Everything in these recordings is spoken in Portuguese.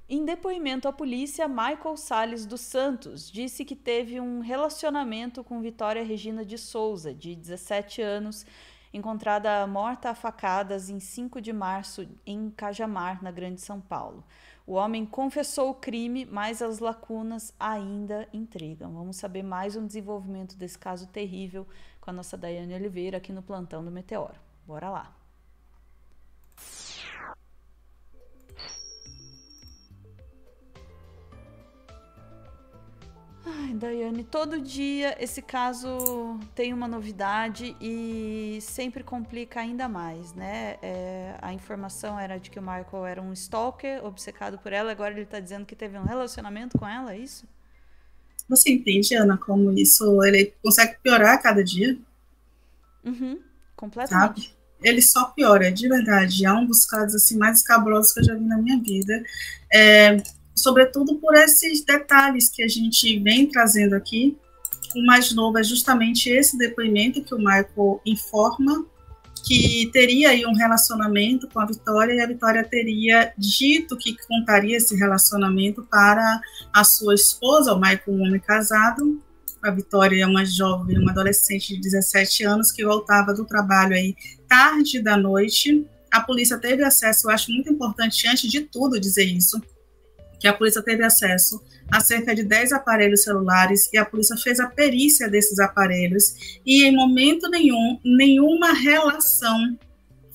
Em depoimento à polícia, Michael Salles dos Santos disse que teve um relacionamento com Vitória Regina de Souza, de 17 anos, encontrada morta a facadas em 5 de março em Cajamar, na Grande São Paulo. O homem confessou o crime, mas as lacunas ainda intrigam. Vamos saber mais um desenvolvimento desse caso terrível com a nossa Daiane Oliveira aqui no Plantão do Meteoro. Bora lá! Ai, Daiane, todo dia esse caso tem uma novidade e sempre complica ainda mais, né? A informação era de que o Michael era um stalker, obcecado por ela, agora ele tá dizendo que teve um relacionamento com ela, é isso? Você entende, Ana, como isso ele consegue piorar a cada dia, sabe? Completamente. Ele só piora, de verdade. É um dos casos assim, mais escabrosos que eu já vi na minha vida. Sobretudo por esses detalhes que a gente vem trazendo aqui. O mais novo é justamente esse depoimento que o Michael informa que teria aí um relacionamento com a Vitória, e a Vitória teria dito que contaria esse relacionamento para a sua esposa, o Michael, um homem casado. A Vitória é uma jovem, uma adolescente de 17 anos que voltava do trabalho aí tarde da noite. A polícia teve acesso, eu acho muito importante, antes de tudo, dizer isso, que a polícia teve acesso a cerca de 10 aparelhos celulares e a polícia fez a perícia desses aparelhos e em momento nenhum, nenhuma relação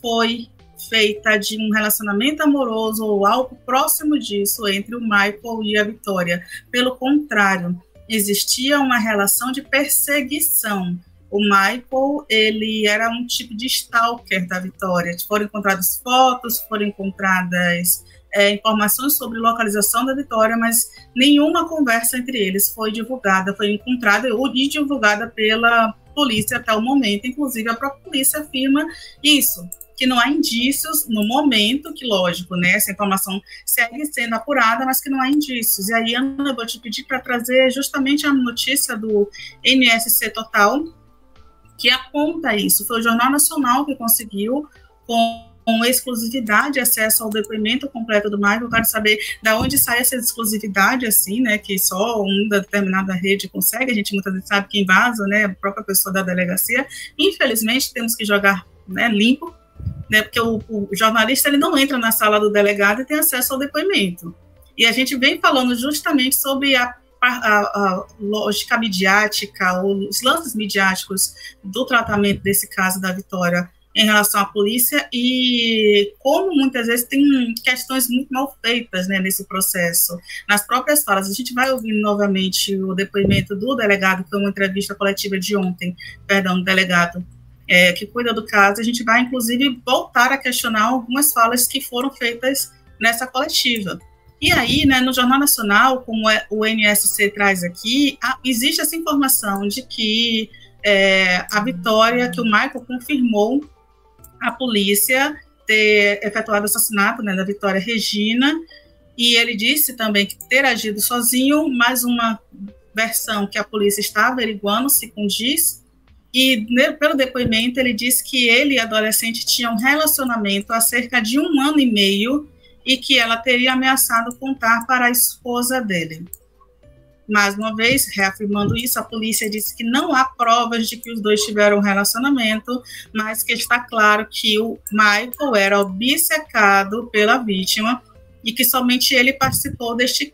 foi feita de um relacionamento amoroso ou algo próximo disso entre o Michael e a Vitória. Pelo contrário, existia uma relação de perseguição. O Michael, ele era um tipo de stalker da Vitória. Foram encontradas fotos, foram encontradas informações sobre localização da Vitória, mas nenhuma conversa entre eles foi divulgada, foi encontrada e divulgada pela polícia até o momento. Inclusive, a própria polícia afirma isso, que não há indícios no momento, que lógico, né, essa informação segue sendo apurada, mas que não há indícios. E aí, Ana, eu vou te pedir para trazer justamente a notícia do NSC Total, que aponta isso. Foi o Jornal Nacional que conseguiu, com exclusividade, acesso ao depoimento completo do Michael. Eu quero saber de onde sai essa exclusividade, assim, né, que só uma determinada rede consegue. A gente muitas vezes sabe quem vaza, né, a própria pessoa da delegacia. Infelizmente, temos que jogar, né, limpo, né, porque o jornalista ele não entra na sala do delegado e tem acesso ao depoimento. E a gente vem falando justamente sobre a lógica midiática, os lances midiáticos do tratamento desse caso da Vitória em relação à polícia e como muitas vezes tem questões muito mal feitas, né, nesse processo. Nas próprias falas, a gente vai ouvir novamente o depoimento do delegado, que foi uma entrevista coletiva de ontem, do delegado que cuida do caso. A gente vai, inclusive, voltar a questionar algumas falas que foram feitas nessa coletiva. E aí, né, no Jornal Nacional, como o NSC traz aqui, existe essa informação de que a Vitória, que o Michael confirmou a polícia ter efetuado o assassinato, né, da Vitória Regina, e ele disse também que ter agido sozinho, mais uma versão que a polícia está averiguando se condiz, e pelo depoimento ele disse que ele e a adolescente tinham um relacionamento há cerca de 1 ano e meio e que ela teria ameaçado contar para a esposa dele. Mais uma vez, reafirmando isso, a polícia disse que não há provas de que os dois tiveram um relacionamento, mas que está claro que o Michael era obcecado pela vítima e que somente ele participou desse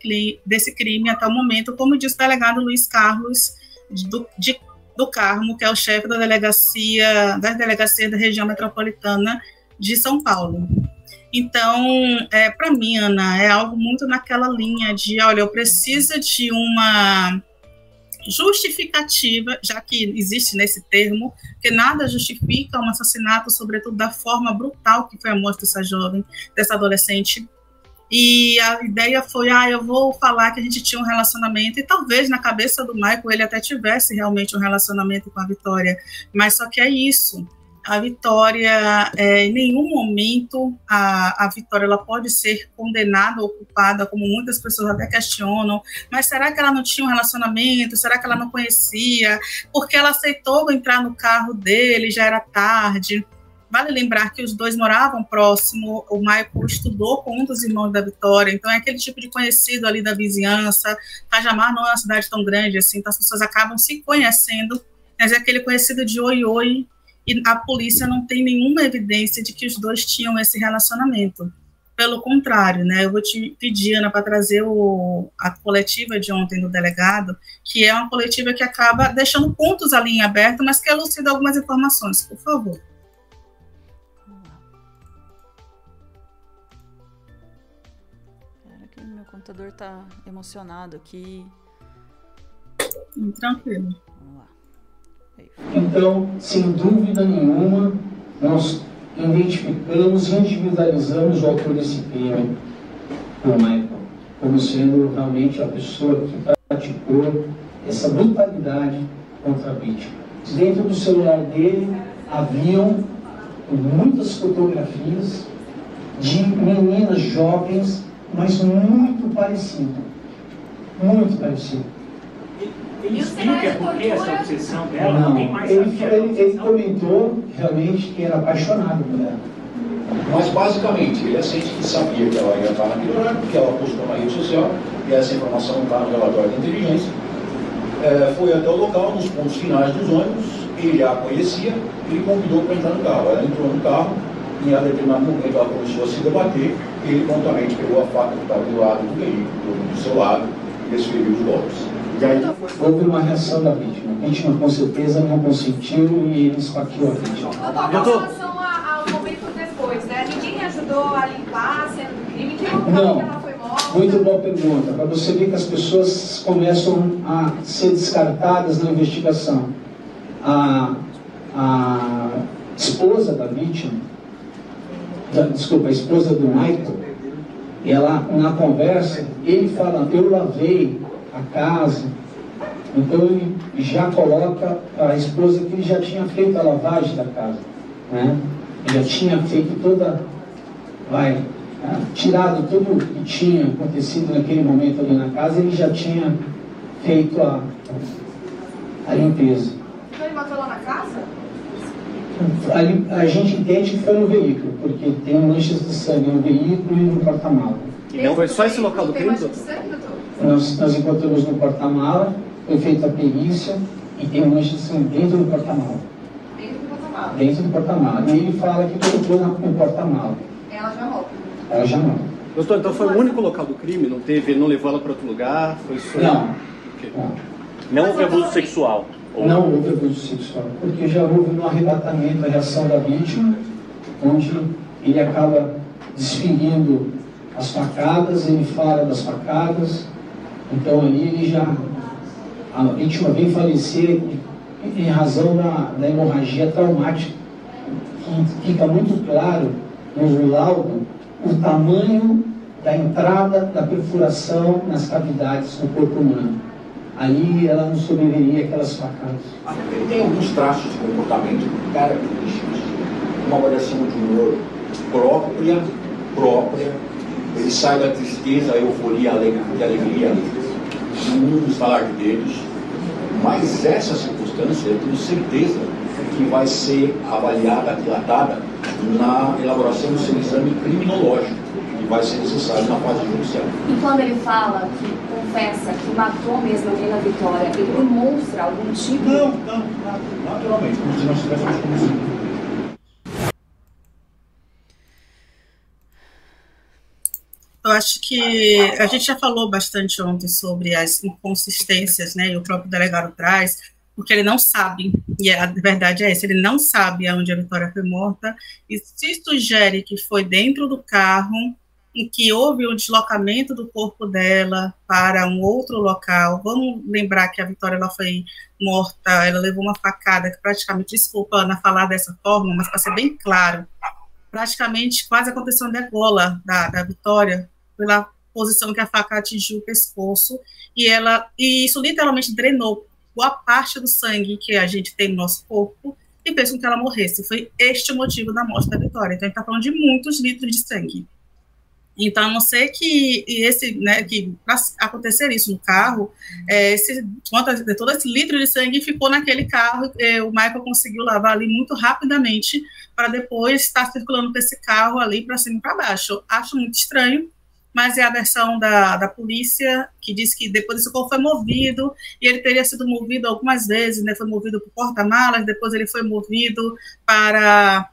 crime até o momento, como diz o delegado Luiz Carlos do Carmo, que é o chefe da delegacia da região metropolitana de São Paulo. Então, para mim, Ana, é algo muito naquela linha de, olha, eu preciso de uma justificativa, já que existe nesse termo, que nada justifica um assassinato, sobretudo da forma brutal que foi a morte dessa jovem, dessa adolescente. E a ideia foi, eu vou falar que a gente tinha um relacionamento, e talvez na cabeça do Michael ele até tivesse realmente um relacionamento com a Vitória, mas só que é isso. A Vitória, em nenhum momento, a Vitória ela pode ser condenada ou culpada, como muitas pessoas até questionam, mas será que ela não tinha um relacionamento? Será que ela não conhecia? Porque ela aceitou entrar no carro dele, já era tarde. Vale lembrar que os dois moravam próximo, o Michael estudou com um dos irmãos da Vitória, então é aquele tipo de conhecido ali da vizinhança. Cajamar não é uma cidade tão grande assim, então as pessoas acabam se conhecendo, mas é aquele conhecido de oi, e a polícia não tem nenhuma evidência de que os dois tinham esse relacionamento. Pelo contrário, né, eu vou te pedir, Ana, para trazer a coletiva de ontem do delegado, que é uma coletiva que acaba deixando pontos ali em aberto, mas que elucida algumas informações, por favor. Espera que meu computador tá emocionado aqui. Tranquilo. Vamos lá. Então, sem dúvida nenhuma, nós identificamos e individualizamos o autor desse crime, o Michael, como sendo realmente a pessoa que praticou essa brutalidade contra a vítima. Dentro do celular dele haviam muitas fotografias de meninas jovens, mas muito parecidas. Muito parecidas. Ele explica por que essa obsessão dela? Não, Tem mais ele comentou realmente que era apaixonado por ela. Mas basicamente, ele sente que sabia que ela ia estar naquele horário, porque ela postou na rede social, e essa informação está no relatório da inteligência. Foi até o local, nos pontos finais dos ônibus, ele a conhecia, ele convidou para entrar no carro. Ela entrou no carro, e a determinado momento ela começou a se debater, e ele prontamente pegou a faca que estava do lado do veículo, do seu lado, e desferiu os golpes. E aí houve uma reação da vítima. A vítima com certeza não consentiu e ele esfaqueou a vítima. Com relação ao momento depois, né? Ninguém ajudou a limpar a cena do crime? Que local que ela foi morta? Muito boa pergunta. Para você ver que as pessoas começam a ser descartadas na investigação. A esposa da vítima, a esposa do Michael, ela, na conversa, ele fala, eu lavei a casa, então ele já coloca a esposa que ele já tinha feito a lavagem da casa, né? Ele já tinha feito tirado tudo o que tinha acontecido naquele momento ali na casa, ele já tinha feito a limpeza. Então ele matou lá na casa? A gente entende que foi no veículo, porque tem manchas de sangue no veículo e no porta-mala. E não foi só esse local do crime, doutor? Nós encontramos no porta-mala, foi feita a perícia e tem manchas de sangue dentro do porta-mala. Dentro do porta-mala? Dentro do porta-mala. E ele fala que colocou no porta-mala. Ela já morre? Ela já morre. Doutor, então foi o único local do crime? Não levou ela para outro lugar? Foi só... Não. Não houve abuso sexual? Não houve abuso sexual, porque já houve no arrebatamento a reação da vítima, onde ele acaba desferindo as facadas, ele fala das facadas, então ali a vítima vem falecer em razão da hemorragia traumática, que fica muito claro no laudo o tamanho da entrada da perfuração nas cavidades do corpo humano. Ali ela não sobreviveria aquelas facadas. Ele tem alguns traços de comportamento característicos, uma variação de humor própria. Ele sai da tristeza, a euforia, a alegria, um estalar de dedos. Mas essa circunstância, eu tenho certeza que vai ser avaliada, dilatada, na elaboração do seu exame criminológico, que vai ser necessário na fase judicial. E quando ele fala, que confessa, que matou mesmo alguém na Vitória, ele demonstra algum tipo... Não, naturalmente, como se nós estivéssemos conhecidos. Eu acho que a gente já falou bastante ontem sobre as inconsistências, né, e o próprio delegado traz, porque ele não sabe, e a verdade é essa, ele não sabe aonde a Vitória foi morta, e se sugere que foi dentro do carro, em que houve um deslocamento do corpo dela para um outro local. Vamos lembrar que a Vitória ela foi morta, ela levou uma facada, que praticamente, desculpa, Ana, falar dessa forma, mas para ser bem claro, praticamente quase aconteceu na gola da Vitória, pela posição que a faca atingiu o pescoço, e isso literalmente drenou boa parte do sangue que a gente tem no nosso corpo e fez com que ela morresse. Foi este o motivo da morte da Vitória. Então, a gente está falando de muitos litros de sangue. Então, a não ser que para acontecer isso no carro, todo esse litro de sangue ficou naquele carro, o Michael conseguiu lavar ali muito rapidamente para depois estar circulando com esse carro ali para cima e para baixo. Acho muito estranho, mas é a versão da polícia, que diz que depois esse corpo foi movido, e ele teria sido movido algumas vezes, né, foi movido para o porta-malas, depois ele foi movido para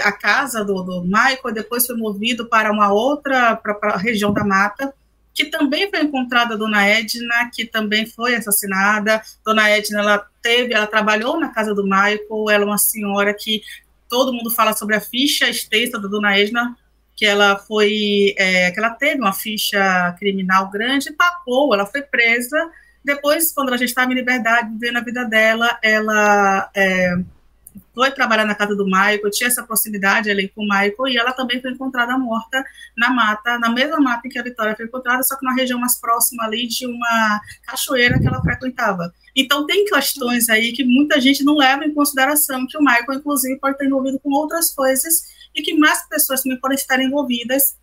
a casa do Michael, depois foi movido para uma outra, para a região da mata, que também foi encontrada a Dona Edna, que também foi assassinada. Dona Edna, ela trabalhou na casa do Michael, ela é uma senhora que todo mundo fala sobre a ficha extensa da Dona Edna, que ela que ela teve uma ficha criminal grande, papou, ela foi presa. Depois, quando ela já estava em liberdade, vivendo a vida dela, ela foi trabalhar na casa do Michael, tinha essa proximidade ali com o Michael, e ela também foi encontrada morta na mata, na mesma mata em que a Vitória foi encontrada, só que na região mais próxima ali de uma cachoeira que ela frequentava. Então, tem questões aí que muita gente não leva em consideração, que o Michael, inclusive, pode estar envolvido com outras coisas, e que mais pessoas também podem estar envolvidas,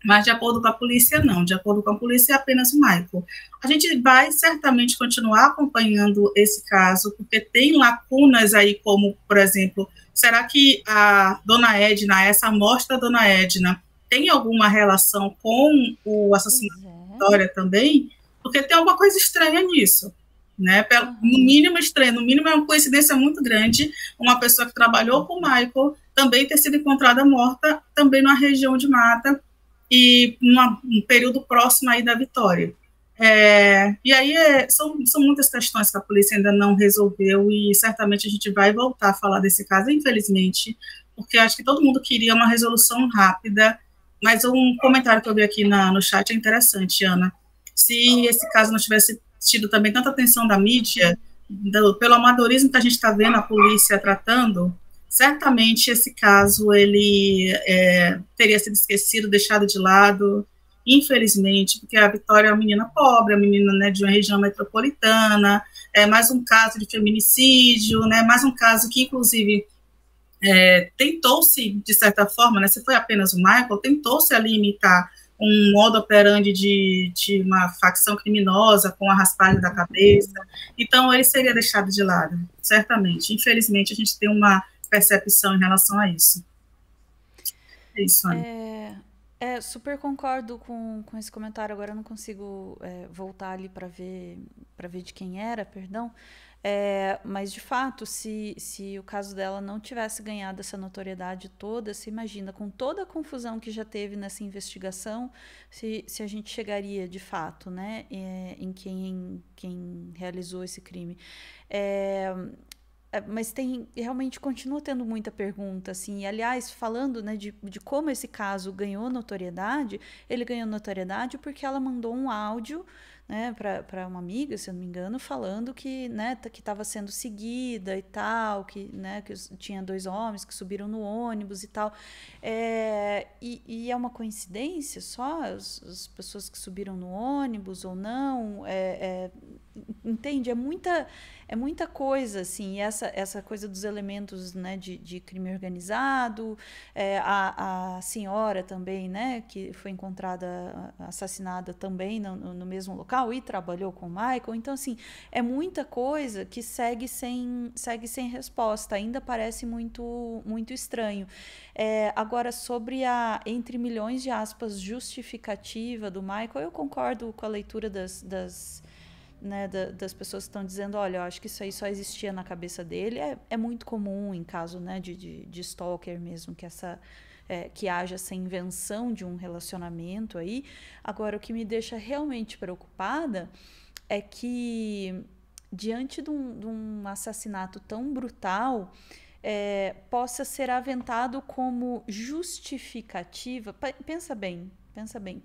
mas de acordo com a polícia, não. De acordo com a polícia, é apenas o Michael. A gente vai certamente continuar acompanhando esse caso, porque tem lacunas aí, como, por exemplo, será que a Dona Edna, essa morte da Dona Edna, tem alguma relação com o assassinato da Vitória também? Porque tem alguma coisa estranha nisso, né? No mínimo estranho, no mínimo é uma coincidência muito grande, uma pessoa que trabalhou com o Michael também ter sido encontrada morta, também numa região de mata, e um período próximo aí da Vitória. E aí são muitas questões que a polícia ainda não resolveu, e certamente a gente vai voltar a falar desse caso, infelizmente, porque acho que todo mundo queria uma resolução rápida, mas um comentário que eu vi aqui no chat é interessante, Ana. Se esse caso não tivesse tido também tanta atenção da mídia, pelo amadorismo que a gente está vendo a polícia tratando, certamente esse caso ele teria sido esquecido, deixado de lado, infelizmente, porque a Vitória é uma menina pobre, é uma menina, né, de uma região metropolitana, mais um caso de feminicídio, né, mais um caso que, inclusive, tentou-se, de certa forma, né, se foi apenas o Michael, tentou-se ali imitar um modo operandi de uma facção criminosa com a raspagem da cabeça, então ele seria deixado de lado, certamente. Infelizmente, a gente tem uma percepção em relação a isso. É isso, Ana. Super concordo com esse comentário. Agora eu não consigo voltar ali para ver de quem era, perdão. Mas, de fato, se o caso dela não tivesse ganhado essa notoriedade toda, você imagina, com toda a confusão que já teve nessa investigação, se a gente chegaria, de fato, né, em quem realizou esse crime. Mas realmente continua tendo muita pergunta, assim, e, aliás, falando, né, de como esse caso ganhou notoriedade, ele ganhou notoriedade porque ela mandou um áudio, né, para uma amiga, se eu não me engano, falando que, né, que estava sendo seguida e tal, que, né, que tinha 2 homens que subiram no ônibus e tal. E é uma coincidência só as pessoas que subiram no ônibus ou não? Entende? É muita coisa, assim, essa coisa dos elementos, né, de crime organizado, a senhora também, né, que foi encontrada assassinada também no mesmo local e trabalhou com o Michael. Então, assim, é muita coisa que segue sem resposta, ainda parece muito, muito estranho. Agora, sobre a, entre milhões de aspas, justificativa do Michael, eu concordo com a leitura das pessoas que estão dizendo, olha, eu acho que isso aí só existia na cabeça dele. É muito comum em caso, né, de stalker mesmo, que haja essa invenção de um relacionamento aí. Agora, o que me deixa realmente preocupada é que, diante de um assassinato tão brutal, possa ser aventado como justificativa. Pensa bem,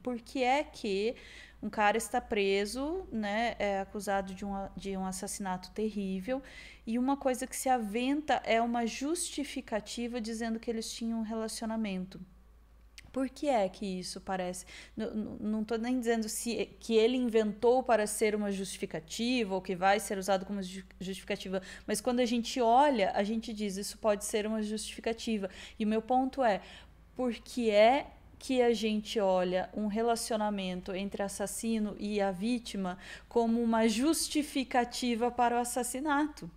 por que é que um cara está preso, né, acusado de um assassinato terrível, e uma coisa que se aventa é uma justificativa dizendo que eles tinham um relacionamento? Por que é que isso parece? Não estou nem dizendo que ele inventou para ser uma justificativa ou que vai ser usado como justificativa, mas quando a gente olha, a gente diz, isso pode ser uma justificativa. E o meu ponto é, por que é que a gente olha um relacionamento entre assassino e a vítima como uma justificativa para o assassinato.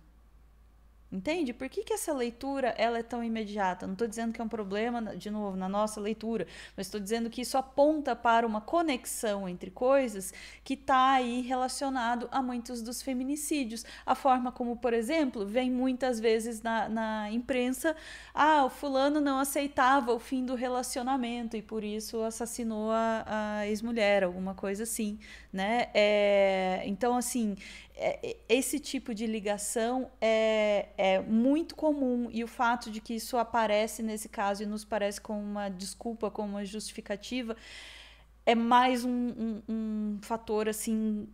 Entende? Por que essa leitura ela é tão imediata? Não estou dizendo que é um problema, de novo, na nossa leitura, mas estou dizendo que isso aponta para uma conexão entre coisas que está aí relacionado a muitos dos feminicídios. A forma como, por exemplo, vem muitas vezes na imprensa, o fulano não aceitava o fim do relacionamento e por isso assassinou a ex-mulher, alguma coisa assim, né? Então, assim, esse tipo de ligação é muito comum, e o fato de que isso aparece nesse caso e nos parece como uma desculpa, como uma justificativa, é mais um fator assim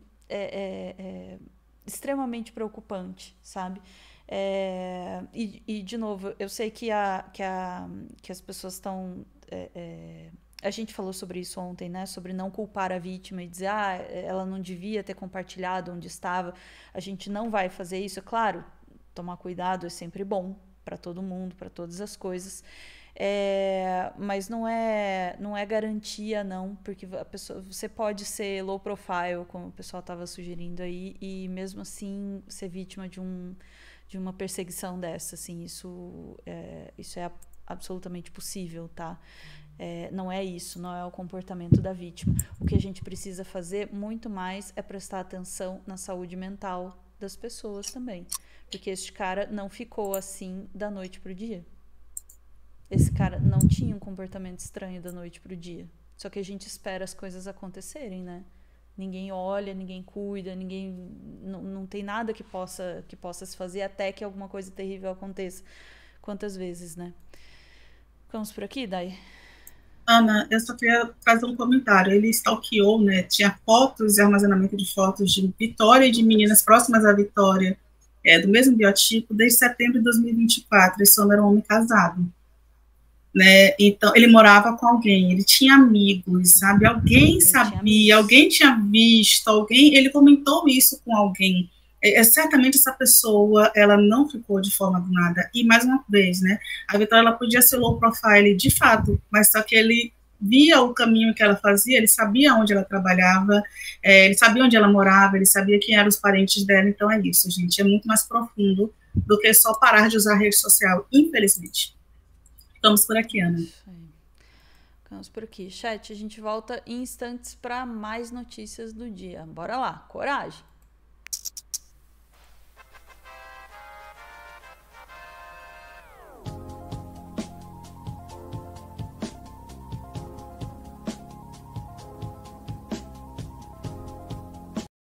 extremamente preocupante, sabe? E de novo, eu sei que as pessoas estão... a gente falou sobre isso ontem, né? Sobre não culpar a vítima e dizer, ela não devia ter compartilhado onde estava. A gente não vai fazer isso. Claro, tomar cuidado é sempre bom para todo mundo, para todas as coisas. Mas não é garantia, não, porque a pessoa, você pode ser low profile, como o pessoal estava sugerindo aí, e mesmo assim ser vítima de uma perseguição dessa. Assim, isso é absolutamente possível, tá? Não é isso, não é o comportamento da vítima. O que a gente precisa fazer muito mais é prestar atenção na saúde mental das pessoas também. Porque este cara não ficou assim da noite pro dia. Esse cara não tinha um comportamento estranho da noite pro dia. Só que a gente espera as coisas acontecerem, né? Ninguém olha, ninguém cuida, não tem nada que possa se fazer até que alguma coisa terrível aconteça. Quantas vezes, né? Ficamos por aqui, Dai? Ana, eu só queria fazer um comentário. Ele stalkeou, né? Tinha fotos e armazenamento de fotos de Vitória e de meninas próximas à Vitória, do mesmo biotipo, desde setembro de 2024. Esse homem era um homem casado, né? Então, ele morava com alguém, ele tinha amigos, sabe? Alguém sabia, alguém tinha visto, ele comentou isso com alguém. Certamente essa pessoa, ela não ficou de forma do nada. E, mais uma vez, né, a Vitória, ela podia ser low profile de fato, mas só que ele via o caminho que ela fazia, ele sabia onde ela trabalhava, ele sabia onde ela morava, ele sabia quem eram os parentes dela. Então é isso, gente, é muito mais profundo do que só parar de usar a rede social, infelizmente. Ficamos por aqui, Ana. Ficamos por aqui. Chat, a gente volta em instantes para mais notícias do dia. Bora lá, coragem!